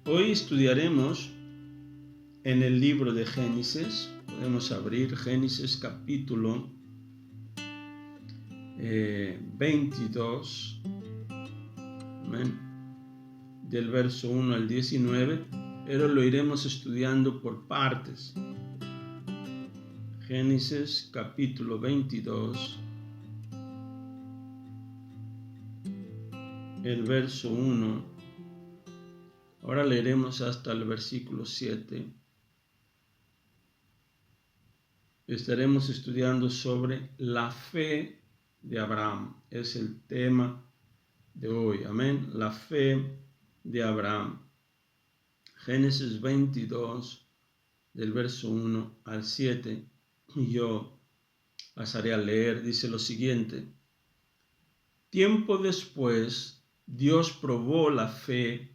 Hoy estudiaremos en el libro de Génesis. Podemos abrir Génesis capítulo 22, amén, del verso 1 al 19, pero lo iremos estudiando por partes. Génesis capítulo 22, el verso 1. Ahora leeremos hasta el versículo 7. Estaremos estudiando sobre la fe de Abraham. Es el tema de hoy. Amén. La fe de Abraham. Génesis 22, del verso 1 al 7. Y yo pasaré a leer. Dice lo siguiente. Tiempo después, Dios probó la fe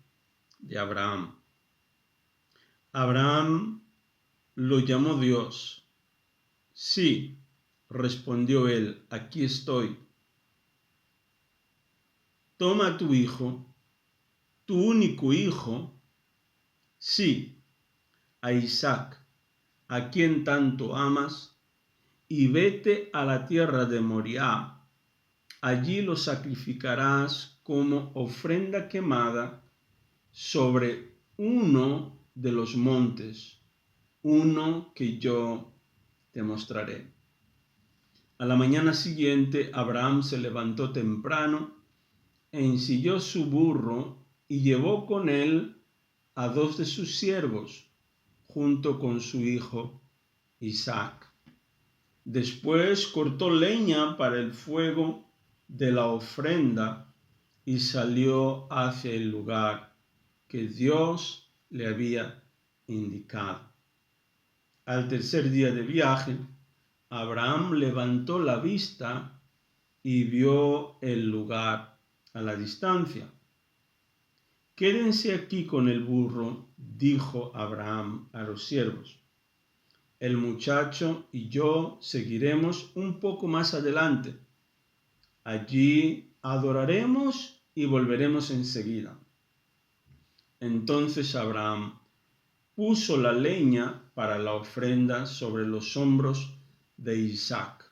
de Abraham. Abraham lo llamó Dios. Sí, respondió él, aquí estoy. Toma a tu hijo, tu único hijo, sí, a Isaac, a quien tanto amas, y vete a la tierra de Moriah. Allí lo sacrificarás como ofrenda quemada sobre uno de los montes, uno que yo te mostraré. A la mañana siguiente, Abraham se levantó temprano, ensilló su burro y llevó con él a 2 de sus siervos, junto con su hijo Isaac. Después cortó leña para el fuego de la ofrenda y salió hacia el lugar que Dios le había indicado. Al tercer día de viaje, Abraham levantó la vista y vio el lugar a la distancia. Quédense aquí con el burro, dijo Abraham a los siervos. El muchacho y yo seguiremos un poco más adelante. Allí adoraremos y volveremos enseguida. Entonces Abraham puso la leña para la ofrenda sobre los hombros de Isaac,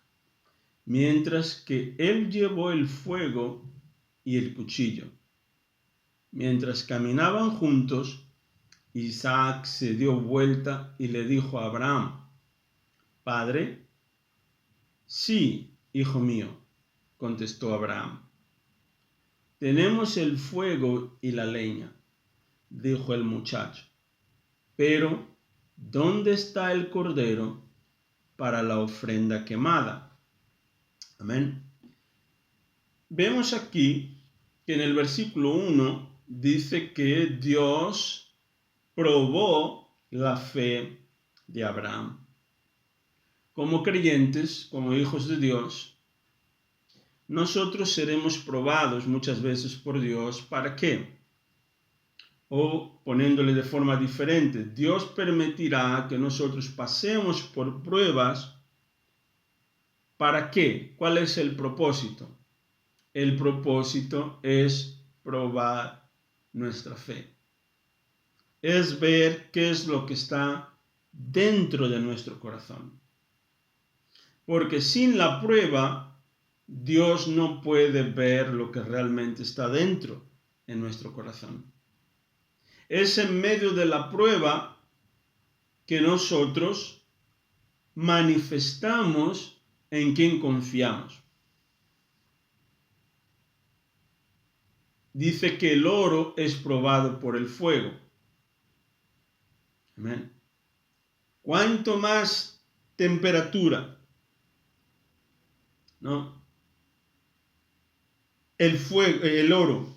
mientras que él llevó el fuego y el cuchillo. Mientras caminaban juntos, Isaac se dio vuelta y le dijo a Abraham, «Padre». «Sí, hijo mío», contestó Abraham. «Tenemos el fuego y la leña», dijo el muchacho, «pero ¿dónde está el cordero para la ofrenda quemada?» Amén. Vemos aquí que en el versículo 1 dice que Dios probó la fe de Abraham. Como creyentes, como hijos de Dios, nosotros seremos probados muchas veces por Dios. ¿Para qué? O poniéndole de forma diferente, Dios permitirá que nosotros pasemos por pruebas. ¿Para qué? ¿Cuál es el propósito? El propósito es probar nuestra fe. Es ver qué es lo que está dentro de nuestro corazón. Porque sin la prueba, Dios no puede ver lo que realmente está dentro en nuestro corazón. Es en medio de la prueba que nosotros manifestamos en quién confiamos. Dice que el oro es probado por el fuego. Amén. Cuanto más temperatura, ¿no?, el fuego, el oro,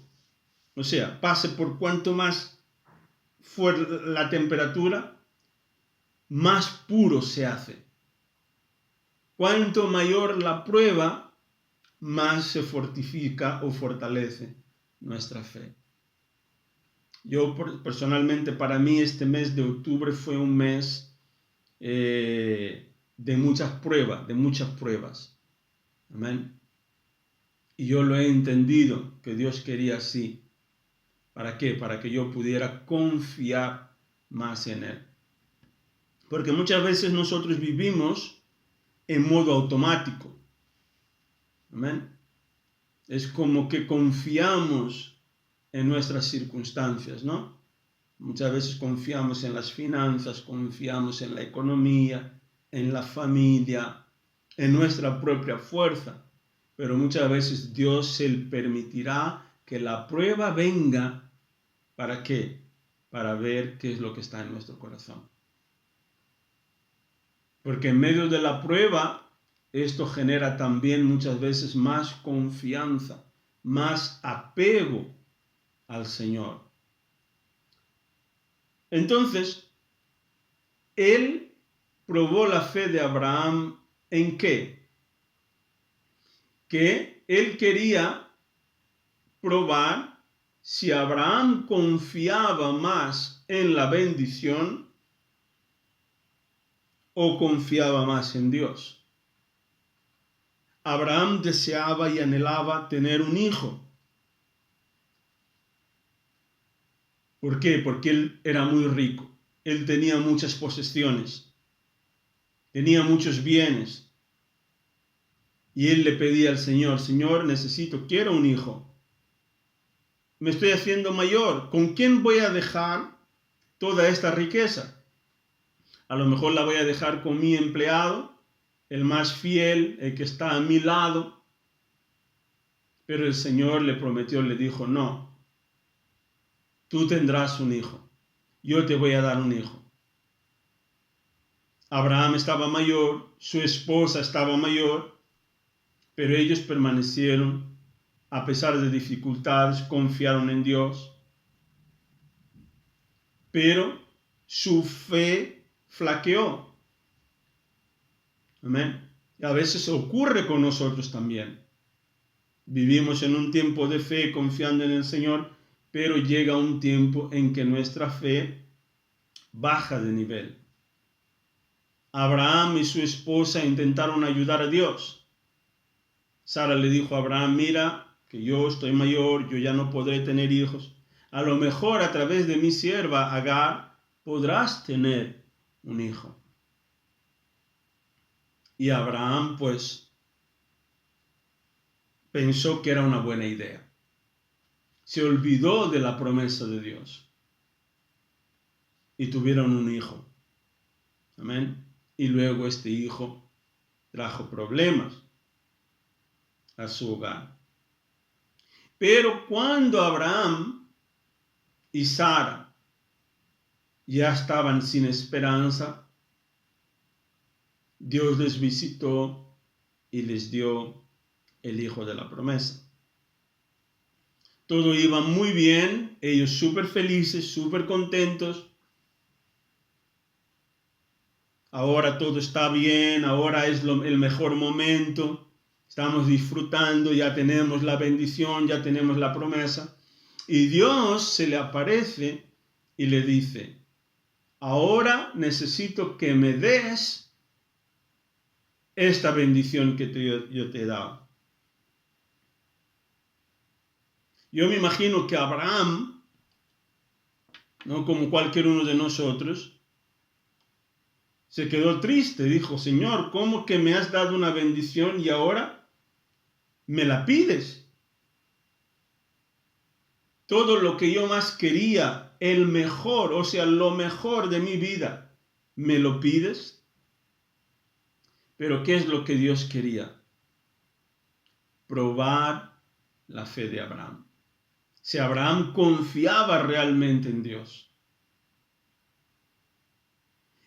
o sea, pase por cuanto más fuerte la temperatura, más puro se hace. Cuanto mayor la prueba, más se fortifica o fortalece nuestra fe. Yo personalmente, para mí este mes de octubre fue un mes de muchas pruebas. Amén. Y yo lo he entendido que Dios quería así, ¿Para qué? Para que yo pudiera confiar más en Él. Porque muchas veces nosotros vivimos en modo automático. Amén. Es como que confiamos en nuestras circunstancias, ¿no? Muchas veces confiamos en las finanzas, confiamos en la economía, en la familia, en nuestra propia fuerza. Pero muchas veces Dios Él permitirá que la prueba venga. ¿Para qué? Para ver qué es lo que está en nuestro corazón. Porque en medio de la prueba, esto genera también muchas veces más confianza, más apego al Señor. Entonces, Él probó la fe de Abraham ¿en qué? Que Él quería probar si Abraham confiaba más en la bendición o confiaba más en Dios. Abraham deseaba y anhelaba tener un hijo. ¿Por qué? Porque él era muy rico. Él tenía muchas posesiones. Tenía muchos bienes. Y él le pedía al Señor, Señor, quiero un hijo. Me estoy haciendo mayor. ¿Con quién voy a dejar toda esta riqueza? A lo mejor la voy a dejar con mi empleado, el más fiel, el que está a mi lado. Pero el Señor le prometió, le dijo, no, tú tendrás un hijo. Yo te voy a dar un hijo. Abraham estaba mayor, su esposa estaba mayor, pero ellos permanecieron, a pesar de dificultades, confiaron en Dios. Pero su fe flaqueó. Amén. Y a veces ocurre con nosotros también. Vivimos en un tiempo de fe confiando en el Señor, pero llega un tiempo en que nuestra fe baja de nivel. Abraham y su esposa intentaron ayudar a Dios. Sara le dijo a Abraham, mira, que yo estoy mayor, yo ya no podré tener hijos. A lo mejor a través de mi sierva Agar podrás tener un hijo. Y Abraham pues pensó que era una buena idea. Se olvidó de la promesa de Dios. Y tuvieron un hijo. Amén. Y luego este hijo trajo problemas a su hogar. Pero cuando Abraham y Sara ya estaban sin esperanza, Dios les visitó y les dio el hijo de la promesa. Todo iba muy bien, ellos súper felices, súper contentos. Ahora todo está bien, ahora es el mejor momento. Estamos disfrutando, ya tenemos la bendición, ya tenemos la promesa. Y Dios se le aparece y le dice, ahora necesito que me des esta bendición que yo te he dado. Yo me imagino que Abraham, ¿no? Como cualquier uno de nosotros, se quedó triste. Dijo, Señor, ¿cómo que me has dado una bendición y ahora me la pides? Todo lo que yo más quería, el mejor, o sea, lo mejor de mi vida, ¿me lo pides? Pero ¿qué es lo que Dios quería? Probar la fe de Abraham. Si Abraham confiaba realmente en Dios.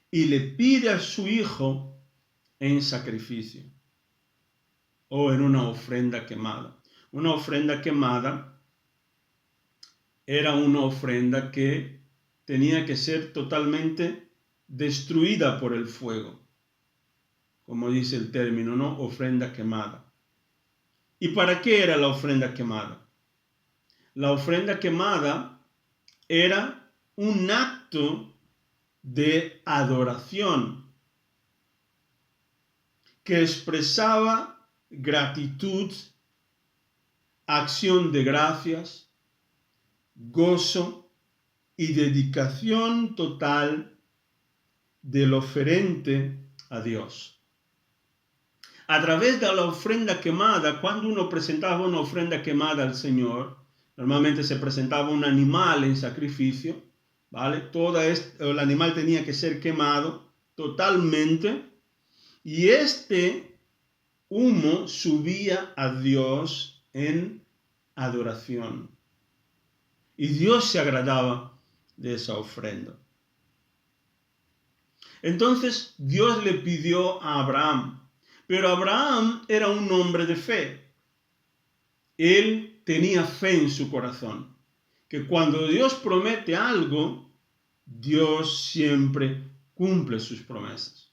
Y le pide a su hijo en sacrificio o en una ofrenda quemada. Una ofrenda quemada era una ofrenda que tenía que ser totalmente destruida por el fuego, como dice el término, ¿no? Ofrenda quemada. ¿Y para qué era la ofrenda quemada? La ofrenda quemada era un acto de adoración que expresaba gratitud, acción de gracias, gozo y dedicación total del oferente a Dios. A través de la ofrenda quemada, cuando uno presentaba una ofrenda quemada al Señor, normalmente se presentaba un animal en sacrificio, ¿vale? El animal tenía que ser quemado totalmente, y este humo subía a Dios en adoración. Y Dios se agradaba de esa ofrenda. Entonces Dios le pidió a Abraham, pero Abraham era un hombre de fe. Él tenía fe en su corazón, que cuando Dios promete algo, Dios siempre cumple sus promesas.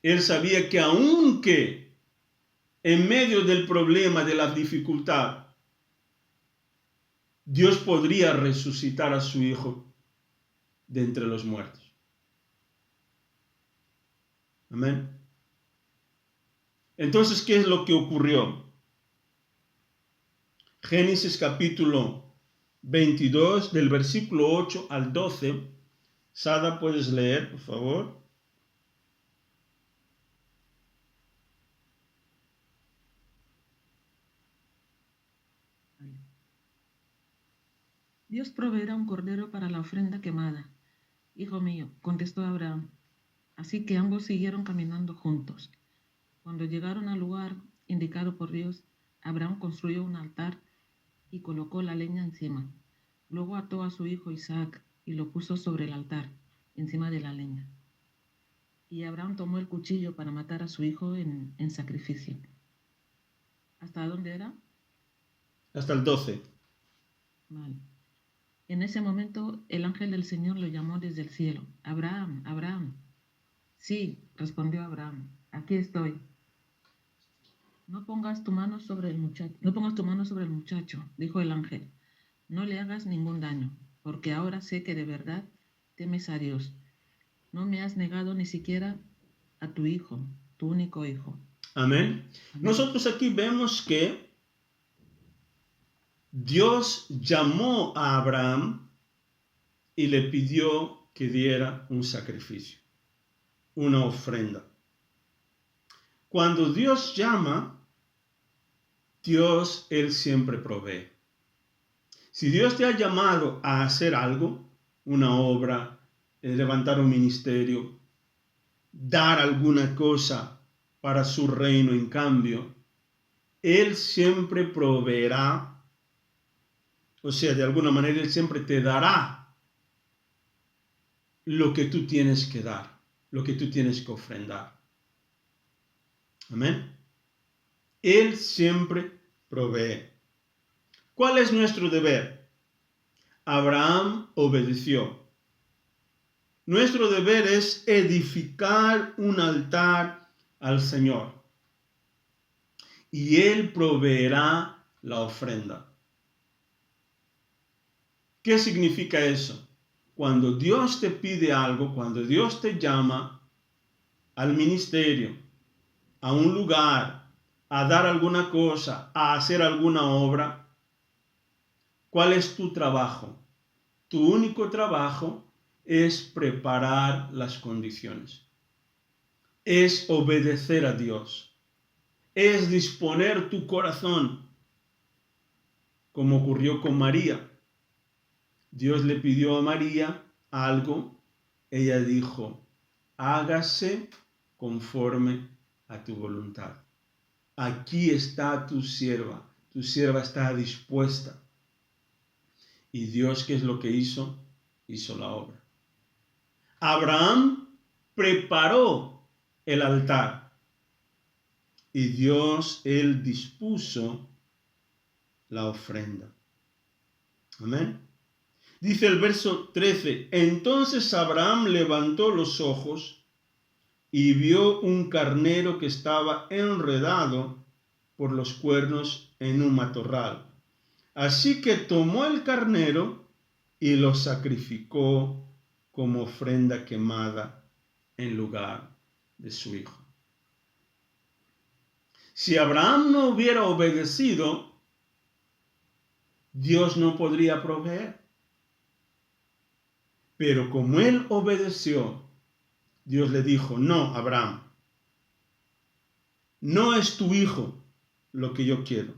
Él sabía que aunque en medio del problema, de la dificultad, Dios podría resucitar a su hijo de entre los muertos. Amén. Entonces, ¿qué es lo que ocurrió? Génesis capítulo 22, del versículo 8 al 12. Sada, ¿puedes leer, por favor? Dios proveerá un cordero para la ofrenda quemada. Hijo mío, contestó Abraham. Así que ambos siguieron caminando juntos. Cuando llegaron al lugar indicado por Dios, Abraham construyó un altar y colocó la leña encima. Luego ató a su hijo Isaac y lo puso sobre el altar, encima de la leña. Y Abraham tomó el cuchillo para matar a su hijo en sacrificio. ¿Hasta dónde era? Hasta el 12. Vale. En ese momento el ángel del Señor lo llamó desde el cielo. Abraham, Abraham. Sí, respondió Abraham, aquí estoy. No pongas tu mano sobre el muchacho, dijo el ángel. No le hagas ningún daño, porque ahora sé que de verdad temes a Dios. No me has negado ni siquiera a tu hijo, tu único hijo. Amén. Nosotros aquí vemos que Dios llamó a Abraham y le pidió que diera un sacrificio, una ofrenda. Cuando Dios llama, Dios, Él siempre provee. Si Dios te ha llamado a hacer algo, una obra, levantar un ministerio, dar alguna cosa para su reino en cambio, Él siempre proveerá. O sea, de alguna manera Él siempre te dará lo que tú tienes que dar, lo que tú tienes que ofrendar. Amén. Él siempre provee. ¿Cuál es nuestro deber? Abraham obedeció. Nuestro deber es edificar un altar al Señor. Y Él proveerá la ofrenda. ¿Qué significa eso? Cuando Dios te pide algo, cuando Dios te llama al ministerio, a un lugar, a dar alguna cosa, a hacer alguna obra, ¿cuál es tu trabajo? Tu único trabajo es preparar las condiciones. Es obedecer a Dios. Es disponer tu corazón, como ocurrió con María. Dios le pidió a María algo, ella dijo, hágase conforme a tu voluntad. Aquí está tu sierva está dispuesta. Y Dios, ¿qué es lo que hizo? Hizo la obra. Abraham preparó el altar y Dios, Él dispuso la ofrenda. Amén. Dice el verso 13, entonces Abraham levantó los ojos y vio un carnero que estaba enredado por los cuernos en un matorral. Así que tomó el carnero y lo sacrificó como ofrenda quemada en lugar de su hijo. Si Abraham no hubiera obedecido, Dios no podría proveer. Pero como él obedeció, Dios le dijo, no, Abraham, no es tu hijo lo que yo quiero.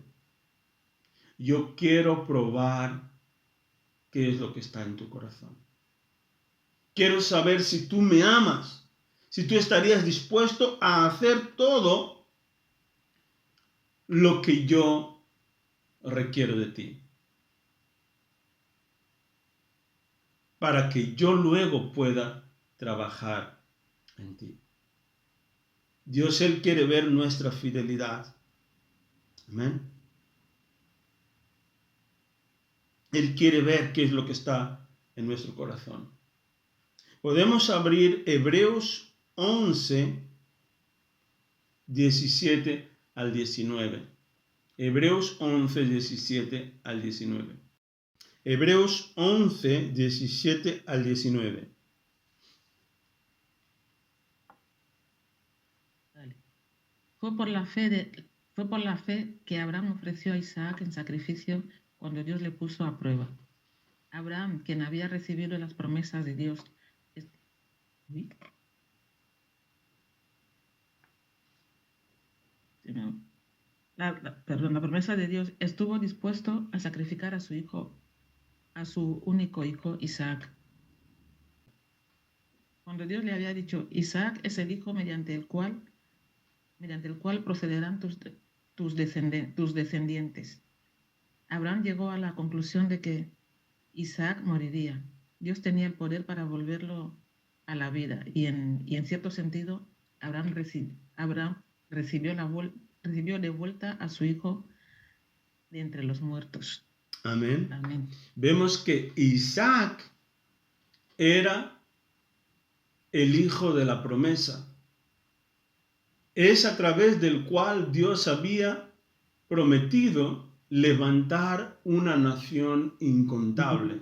Yo quiero probar qué es lo que está en tu corazón. Quiero saber si tú me amas, si tú estarías dispuesto a hacer todo lo que yo requiero de ti, para que yo luego pueda trabajar en ti. Dios, Él quiere ver nuestra fidelidad. Amén. Él quiere ver qué es lo que está en nuestro corazón. Podemos abrir Hebreos 11, 17 al 19. Hebreos 11, 17 al 19. Hebreos 11, 17 al 19. Fue por la fe que Abraham ofreció a Isaac en sacrificio cuando Dios le puso a prueba. Abraham, quien había recibido las promesas de Dios, la promesa de Dios, estuvo dispuesto a sacrificar a su único hijo, Isaac. Cuando Dios le había dicho, Isaac es el hijo mediante el cual procederán tus descendientes. Abraham llegó a la conclusión de que Isaac moriría. Dios tenía el poder para volverlo a la vida y en cierto sentido Abraham recibió de vuelta a su hijo de entre los muertos. Amén. Amén. Vemos que Isaac era el hijo de la promesa. Es a través del cual Dios había prometido levantar una nación incontable.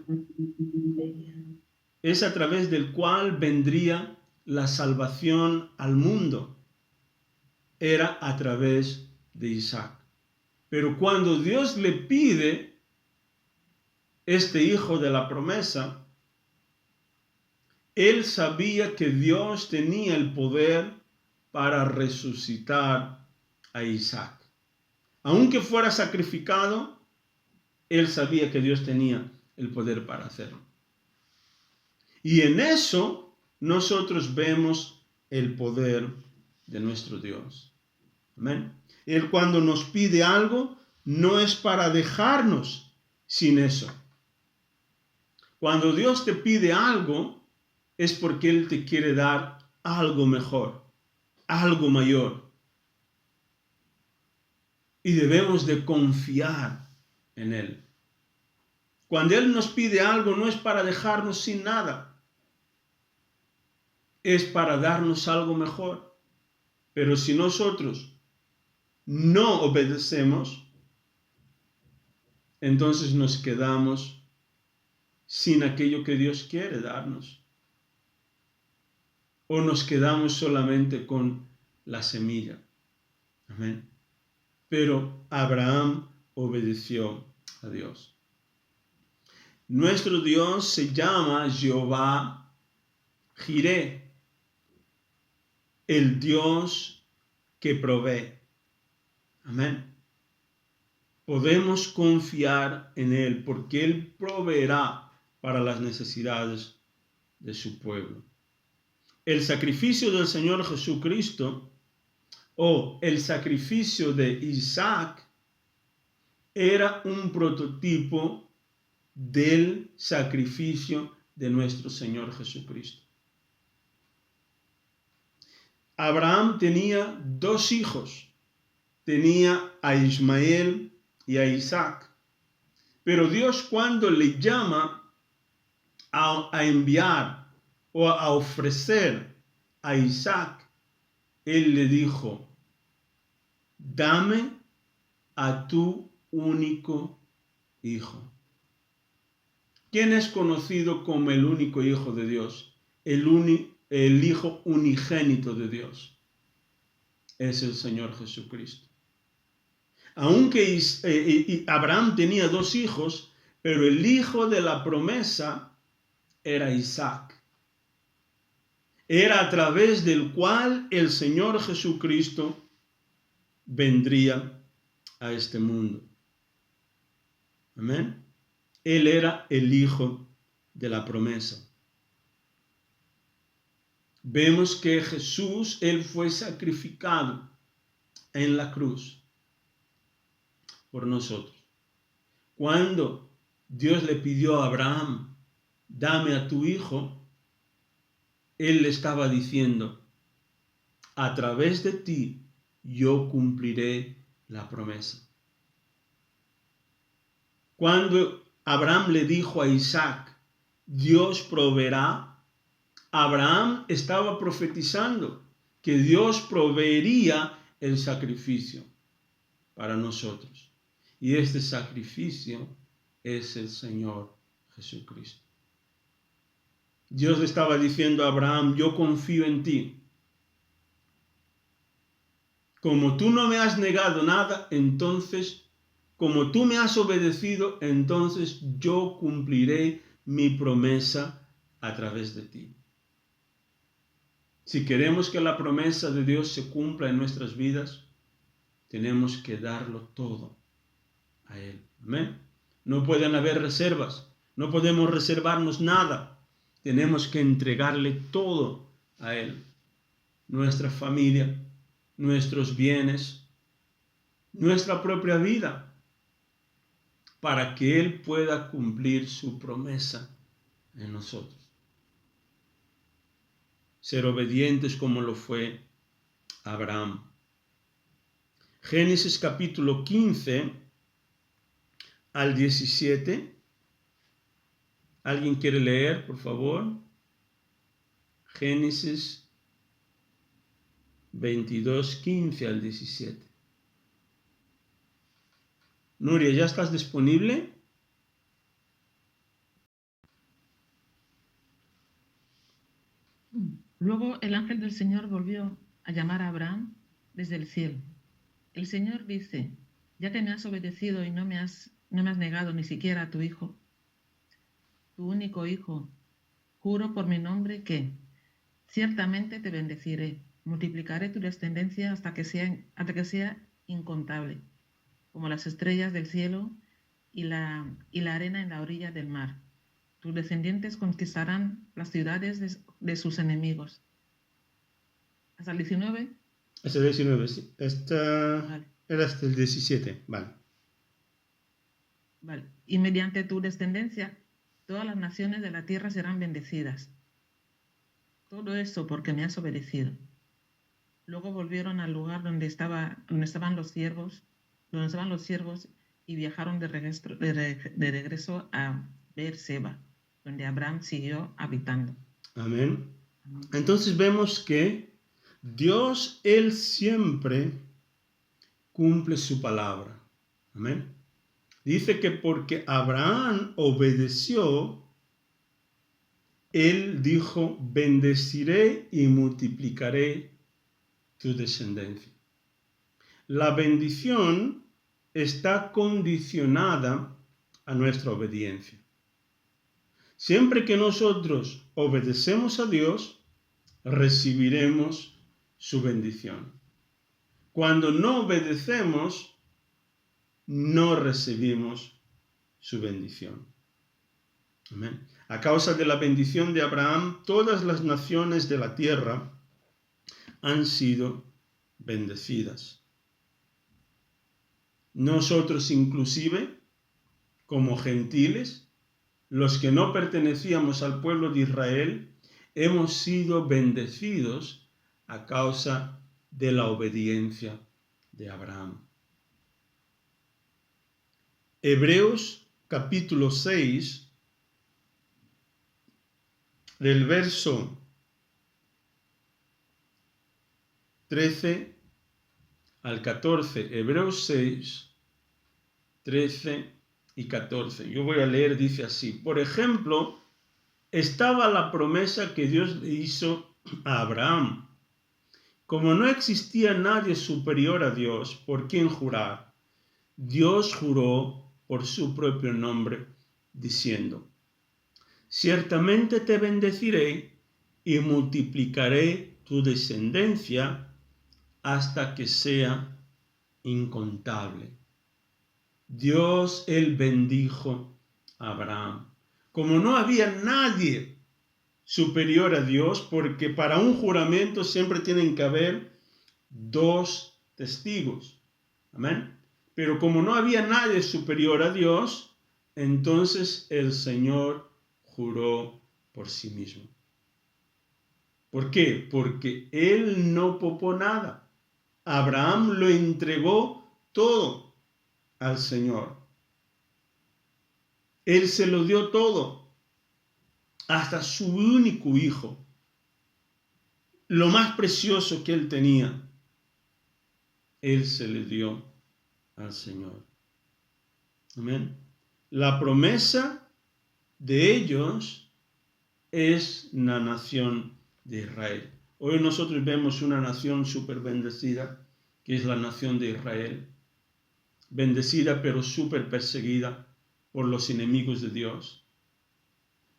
Es a través del cual vendría la salvación al mundo. Era a través de Isaac. Pero cuando Dios le pide este hijo de la promesa, él sabía que Dios tenía el poder para resucitar a Isaac. Aunque fuera sacrificado, él sabía que Dios tenía el poder para hacerlo. Y en eso nosotros vemos el poder de nuestro Dios. Amén. Él cuando nos pide algo, no es para dejarnos sin eso. Cuando Dios te pide algo, es porque Él te quiere dar algo mejor, algo mayor. Y debemos de confiar en Él. Cuando Él nos pide algo, no es para dejarnos sin nada. Es para darnos algo mejor. Pero si nosotros no obedecemos, entonces nos quedamos sin aquello que Dios quiere darnos. O nos quedamos solamente con la semilla. Amén. Pero Abraham obedeció a Dios. Nuestro Dios se llama Jehová Jireh, el Dios que provee. Amén. Podemos confiar en Él porque Él proveerá para las necesidades de su pueblo. El sacrificio del Señor Jesucristo o el sacrificio de Isaac era un prototipo del sacrificio de nuestro Señor Jesucristo. Abraham tenía dos hijos, tenía a Ismael y a Isaac, pero Dios cuando le llama a enviar o a ofrecer a Isaac, Él le dijo, dame a tu único hijo. ¿Quién es conocido como el único hijo de Dios? El hijo unigénito de Dios. Es el Señor Jesucristo. Aunque Abraham tenía dos hijos, pero el hijo de la promesa era Isaac. Era a través del cual el Señor Jesucristo vendría a este mundo. Amén. Él era el hijo de la promesa. Vemos que Jesús, él fue sacrificado en la cruz por nosotros. Cuando Dios le pidió a Abraham, dame a tu hijo, él le estaba diciendo, a través de ti yo cumpliré la promesa. Cuando Abraham le dijo a Isaac, Dios proveerá, Abraham estaba profetizando que Dios proveería el sacrificio para nosotros. Y este sacrificio es el Señor Jesucristo. Dios le estaba diciendo a Abraham, yo confío en ti. Como tú no me has negado nada, entonces, como tú me has obedecido, entonces yo cumpliré mi promesa a través de ti. Si queremos que la promesa de Dios se cumpla en nuestras vidas, tenemos que darlo todo a Él. Amén. No pueden haber reservas. No podemos reservarnos nada. Tenemos que entregarle todo a Él. Nuestra familia, nuestros bienes, nuestra propia vida, para que Él pueda cumplir su promesa en nosotros. Ser obedientes como lo fue Abraham. Génesis capítulo 15 al 17. ¿Alguien quiere leer, por favor? Génesis 22, 15 al 17. Nuria, ¿ya estás disponible? Luego el ángel del Señor volvió a llamar a Abraham desde el cielo. El Señor dice, ya que me has obedecido y no me has negado ni siquiera a tu hijo, tu único hijo, juro por mi nombre que ciertamente te bendeciré, multiplicaré tu descendencia hasta que sea incontable, como las estrellas del cielo y la arena en la orilla del mar. Tus descendientes conquistarán las ciudades de sus enemigos. ¿Hasta el 19? Hasta el 19, sí. Vale. Era hasta el 17, vale. Vale. Y mediante tu descendencia, todas las naciones de la tierra serán bendecidas. Todo eso porque me has obedecido. Luego volvieron al lugar donde estaban los siervos y viajaron de regreso a Beerseba, donde Abraham siguió habitando. Amén. Entonces vemos que Dios, Él siempre cumple su palabra. Amén. Dice que porque Abraham obedeció, Él dijo, bendeciré y multiplicaré tu descendencia. La bendición está condicionada a nuestra obediencia. Siempre que nosotros obedecemos a Dios, recibiremos su bendición. Cuando no obedecemos, no recibimos su bendición. Amén. A causa de la bendición de Abraham, todas las naciones de la tierra han sido bendecidas. Nosotros inclusive, como gentiles, los que no pertenecíamos al pueblo de Israel, hemos sido bendecidos a causa de la obediencia de Abraham. Hebreos capítulo 6, del verso 13 al 14. Hebreos 6, 13 y 14. Yo voy a leer, dice así. Por ejemplo, estaba la promesa que Dios le hizo a Abraham. Como no existía nadie superior a Dios por quien jurar, Dios juró por su propio nombre, diciendo: ciertamente te bendeciré y multiplicaré tu descendencia hasta que sea incontable. Dios, él bendijo a Abraham. Como no había nadie superior a Dios, porque para un juramento siempre tienen que haber 2 testigos. Amén. Pero como no había nadie superior a Dios, entonces el Señor juró por sí mismo. ¿Por qué? Porque él no popó nada. Abraham lo entregó todo al Señor. Él se lo dio todo, hasta su único hijo, lo más precioso que él tenía, él se le dio al Señor. Amén. La promesa de ellos es la nación de Israel. Hoy nosotros vemos una nación súper bendecida, que es la nación de Israel. Bendecida pero súper perseguida por los enemigos de Dios.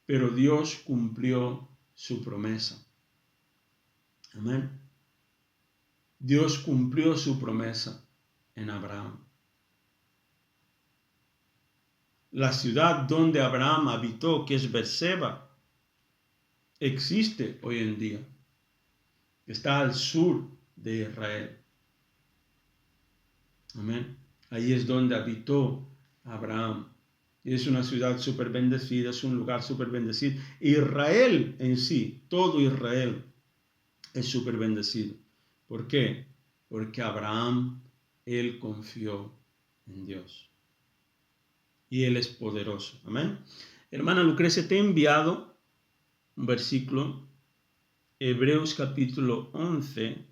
Pero Dios cumplió su promesa. Amén. Dios cumplió su promesa en Abraham. La ciudad donde Abraham habitó, que es Berseba, existe hoy en día. Está al sur de Israel. Amén. Ahí es donde habitó Abraham. Es una ciudad súper bendecida, es un lugar súper bendecido. Israel en sí, todo Israel es súper bendecido. ¿Por qué? Porque Abraham, él confió en Dios. Y él es poderoso. Amén. Hermana Lucrecia, te he enviado un versículo, Hebreos capítulo 11,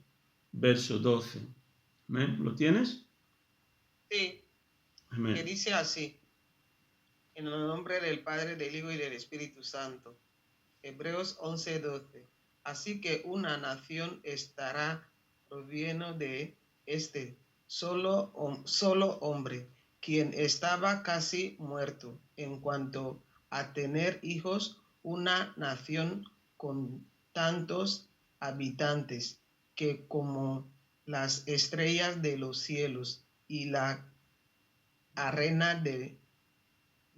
verso 12. Amén. ¿Lo tienes? Sí. Amén. Que dice así: en el nombre del Padre, del Hijo y del Espíritu Santo. Hebreos 11:12. Así que una nación estará proveniendo de este solo hombre, quien estaba casi muerto, en cuanto a tener hijos, una nación con tantos habitantes que como las estrellas de los cielos y la arena de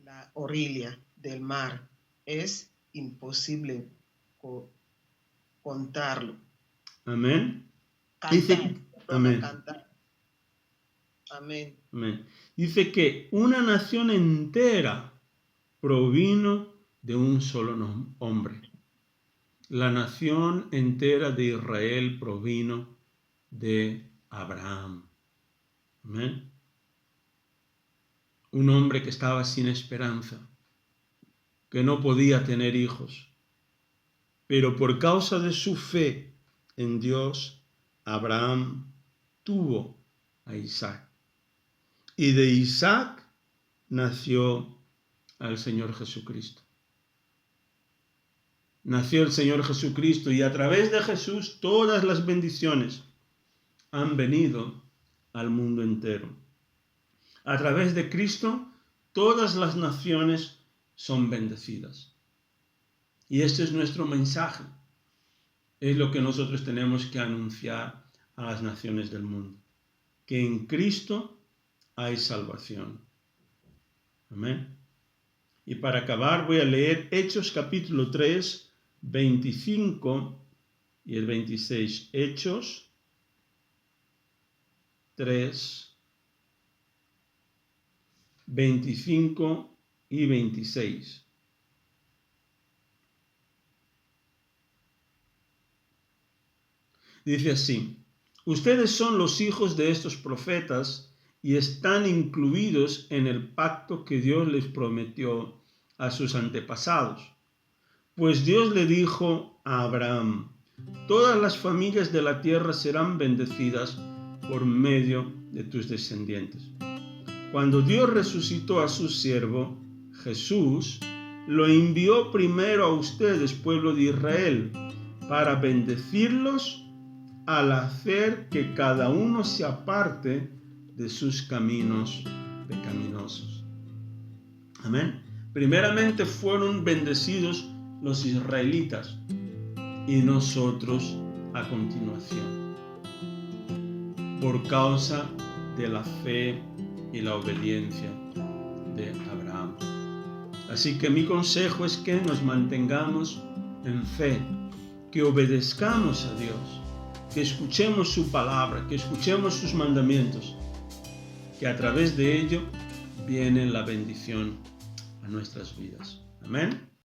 la orilla del mar. Es imposible contarlo. Amén. Cantar. Amén. Cantar. Amén. Amén. Dice que una nación entera provino de un solo hombre. La nación entera de Israel provino de Abraham. Amén. Un hombre que estaba sin esperanza, que no podía tener hijos, pero por causa de su fe en Dios, Abraham tuvo a Isaac. Y de Isaac nació al Señor Jesucristo. Nació el Señor Jesucristo y a través de Jesús todas las bendiciones han venido al mundo entero. A través de Cristo todas las naciones son bendecidas. Y este es nuestro mensaje. Es lo que nosotros tenemos que anunciar a las naciones del mundo. Que en Cristo hay salvación. Amén. Y para acabar voy a leer Hechos capítulo 3, 25 y el 26. Hechos 3, 25 y 26. Dice así: ustedes son los hijos de estos profetas y están incluidos en el pacto que Dios les prometió a sus antepasados. Pues Dios le dijo a Abraham: todas las familias de la tierra serán bendecidas por medio de tus descendientes. Cuando Dios resucitó a su siervo, Jesús, lo envió primero a ustedes, pueblo de Israel, para bendecirlos al hacer que cada uno se aparte de sus caminos pecaminosos. Amén. Primeramente fueron bendecidos los israelitas y nosotros a continuación, por causa de la fe y la obediencia de Abraham. Así que mi consejo es que nos mantengamos en fe, que obedezcamos a Dios, que escuchemos su palabra, que escuchemos sus mandamientos, que a través de ello viene la bendición a nuestras vidas. Amén.